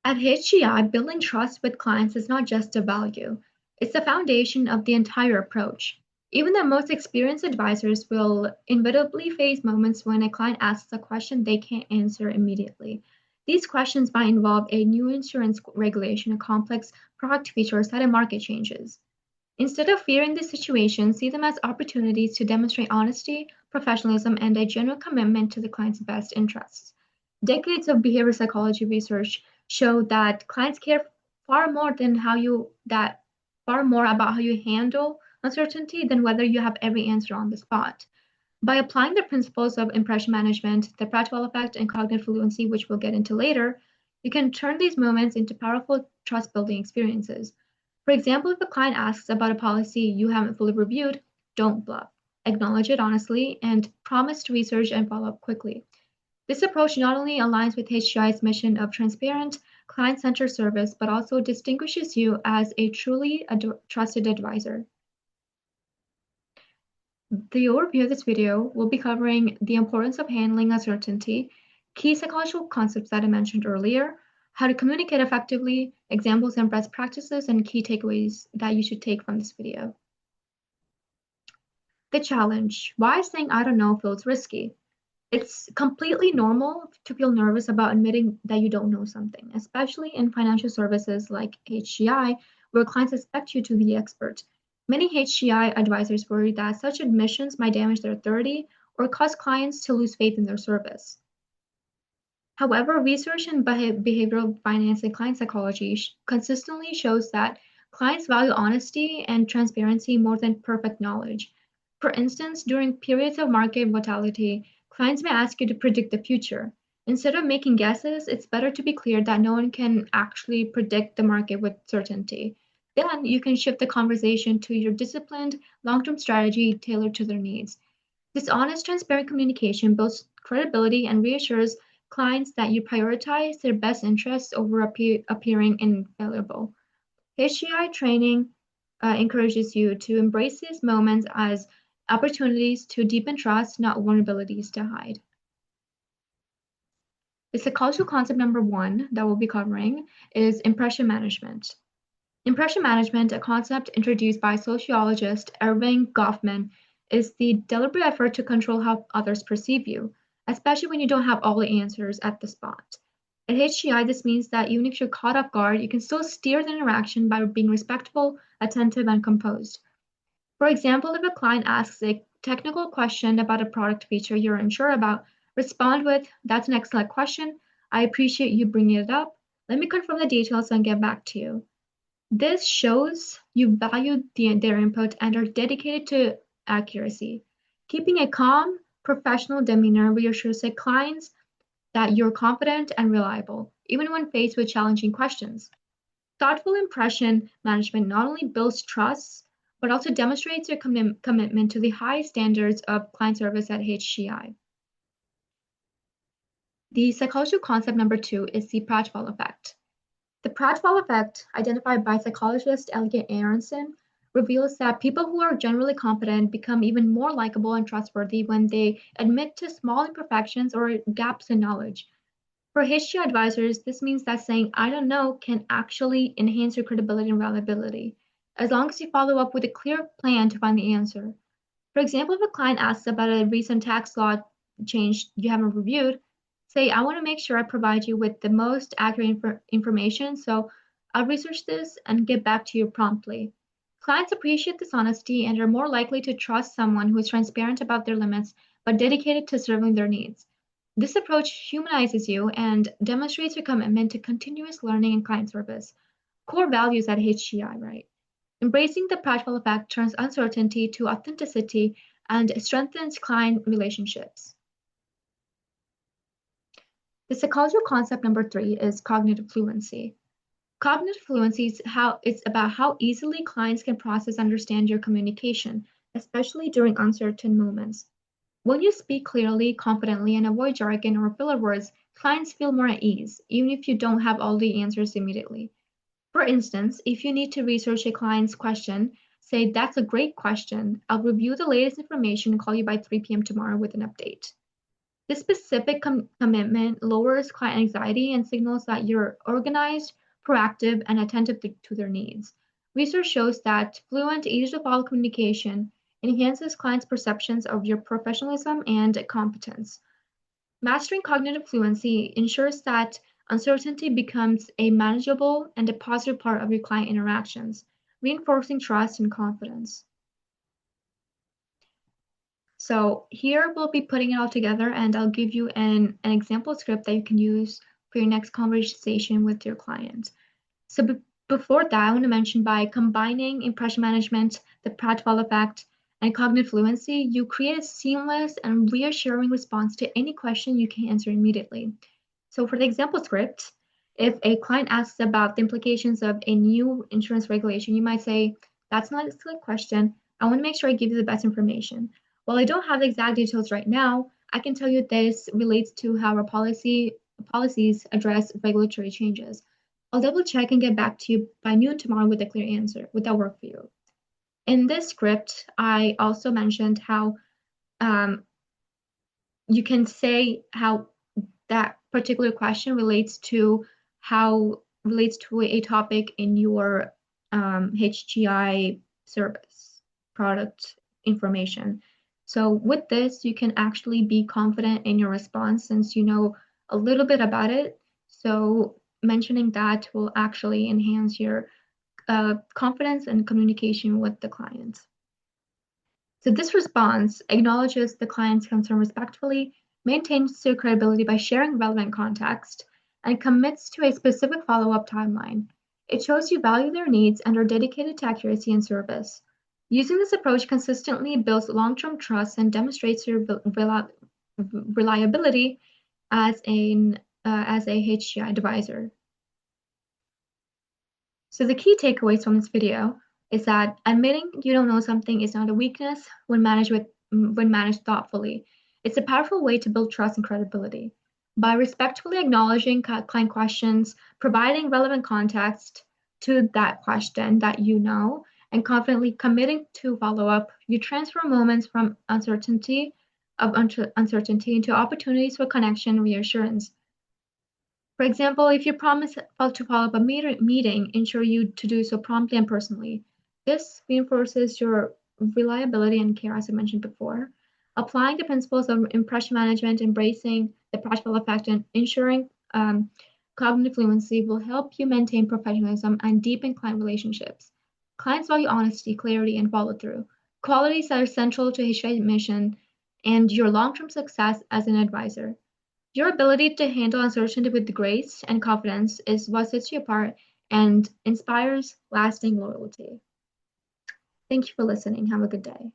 At HGI, building trust with clients is not just a value, it's the foundation of the entire approach. Even the most experienced advisors will inevitably face moments when a client asks a question they can't answer immediately. These questions might involve a new insurance regulation, a complex product feature, or sudden market changes. Instead of fearing these situations, see them as opportunities to demonstrate honesty, professionalism, and a genuine commitment to the client's best interests. Decades of behavioral psychology research show that clients care far more than far more about how you handle uncertainty than whether you have every answer on the spot. By applying the principles of impression management, the Pratfall Effect, and cognitive fluency, which we'll get into later, you can turn these moments into powerful trust building experiences. For example, if a client asks about a policy you haven't fully reviewed, don't bluff. Acknowledge it honestly and promise to research and follow up quickly. This approach not only aligns with HGI's mission of transparent, client-centered service, but also distinguishes you as a truly trusted advisor. The overview of this video will be covering the importance of handling uncertainty, key psychological concepts that I mentioned earlier, how to communicate effectively, examples and best practices, and key takeaways that you should take from this video. The challenge: why saying I don't know feels risky. It's completely normal to feel nervous about admitting that you don't know something, especially in financial services like HGI, where clients expect you to be the expert. Many HGI advisors worry that such admissions might damage their authority or cause clients to lose faith in their service. However, research in behavioral finance and client psychology consistently shows that clients value honesty and transparency more than perfect knowledge. For instance, during periods of market volatility, clients may ask you to predict the future. Instead of making guesses, it's better to be clear that no one can actually predict the market with certainty. Then you can shift the conversation to your disciplined, long-term strategy tailored to their needs. This honest, transparent communication builds credibility and reassures clients that you prioritize their best interests over appearing infallible. HGI training encourages you to embrace these moments as opportunities to deepen trust, not vulnerabilities to hide. The psychological concept number 1 that we'll be covering is impression management. Impression management, a concept introduced by sociologist Erving Goffman, is the deliberate effort to control how others perceive you, especially when you don't have all the answers at the spot. At HGI, this means that even if you're caught off guard, you can still steer the interaction by being respectful, attentive, and composed. For example, if a client asks a technical question about a product feature you're unsure about, respond with, "That's an excellent question. I appreciate you bringing it up. Let me confirm the details and get back to you." This shows you value their input and are dedicated to accuracy. Keeping a calm, professional demeanor reassures the clients that you're confident and reliable, even when faced with challenging questions. Thoughtful impression management not only builds trust, but also demonstrates your commitment to the high standards of client service at HGI. The psychological concept number 2 is the Pratfall Effect. The Pratfall Effect, identified by psychologist Elliot Aronson, reveals that people who are generally competent become even more likable and trustworthy when they admit to small imperfections or gaps in knowledge. For HGI advisors, this means that saying "I don't know" can actually enhance your credibility and reliability, as long as you follow up with a clear plan to find the answer. For example, if a client asks about a recent tax law change you haven't reviewed, say, "I want to make sure I provide you with the most accurate information, so I'll research this and get back to you promptly." Clients appreciate this honesty and are more likely to trust someone who is transparent about their limits but dedicated to serving their needs. This approach humanizes you and demonstrates your commitment to continuous learning and client service, core values at HGI, right? Embracing the Pratfall Effect turns uncertainty to authenticity and strengthens client relationships. The psychological concept number 3 is cognitive fluency. Cognitive fluency is about how easily clients can process and understand your communication, especially during uncertain moments. When you speak clearly, confidently, and avoid jargon or filler words, clients feel more at ease, even if you don't have all the answers immediately. For instance, if you need to research a client's question, say, "That's a great question. I'll review the latest information and call you by 3 p.m. tomorrow with an update." This specific commitment lowers client anxiety and signals that you're organized, proactive, and attentive to their needs. Research shows that fluent, easy-to-follow communication enhances clients' perceptions of your professionalism and competence. Mastering cognitive fluency ensures that uncertainty becomes a manageable and a positive part of your client interactions, reinforcing trust and confidence. So here we'll be putting it all together, and I'll give you an example script that you can use for your next conversation with your client. So before that, I want to mention by combining impression management, the Pratfall Effect, and cognitive fluency, you create a seamless and reassuring response to any question you can answer immediately. So for the example script, if a client asks about the implications of a new insurance regulation, you might say, that's not a silly question. I want to make sure I give you the best information. While I don't have the exact details right now, I can tell you this relates to how our policies address regulatory changes. I'll double check and get back to you by noon tomorrow with a clear answer. Would that work for you? In this script, I also mentioned how um, you can say how that particular question relates to a topic in your HGI service product information. So with this, you can actually be confident in your response since you know a little bit about it. So mentioning that will actually enhance your confidence and communication with the client. So this response acknowledges the client's concern respectfully, maintains their credibility by sharing relevant context, and commits to a specific follow-up timeline. It shows you value their needs and are dedicated to accuracy and service. Using this approach consistently builds long-term trust and demonstrates your reliability as a HGI advisor. So the key takeaways from this video is that admitting you don't know something is not a weakness when managed thoughtfully. It's a powerful way to build trust and credibility. By respectfully acknowledging client questions, providing relevant context to that question that you know, and confidently committing to follow up, you transfer moments from uncertainty into opportunities for connection and reassurance. For example, if you promise to follow up a meeting, ensure you to do so promptly and personally. This reinforces your reliability and care, as I mentioned before. Applying the principles of impression management, embracing the practical effect, and ensuring cognitive fluency will help you maintain professionalism and deepen client relationships. Clients value honesty, clarity, and follow through, qualities that are central to HI's mission and your long term success as an advisor. Your ability to handle uncertainty with grace and confidence is what sets you apart and inspires lasting loyalty. Thank you for listening. Have a good day.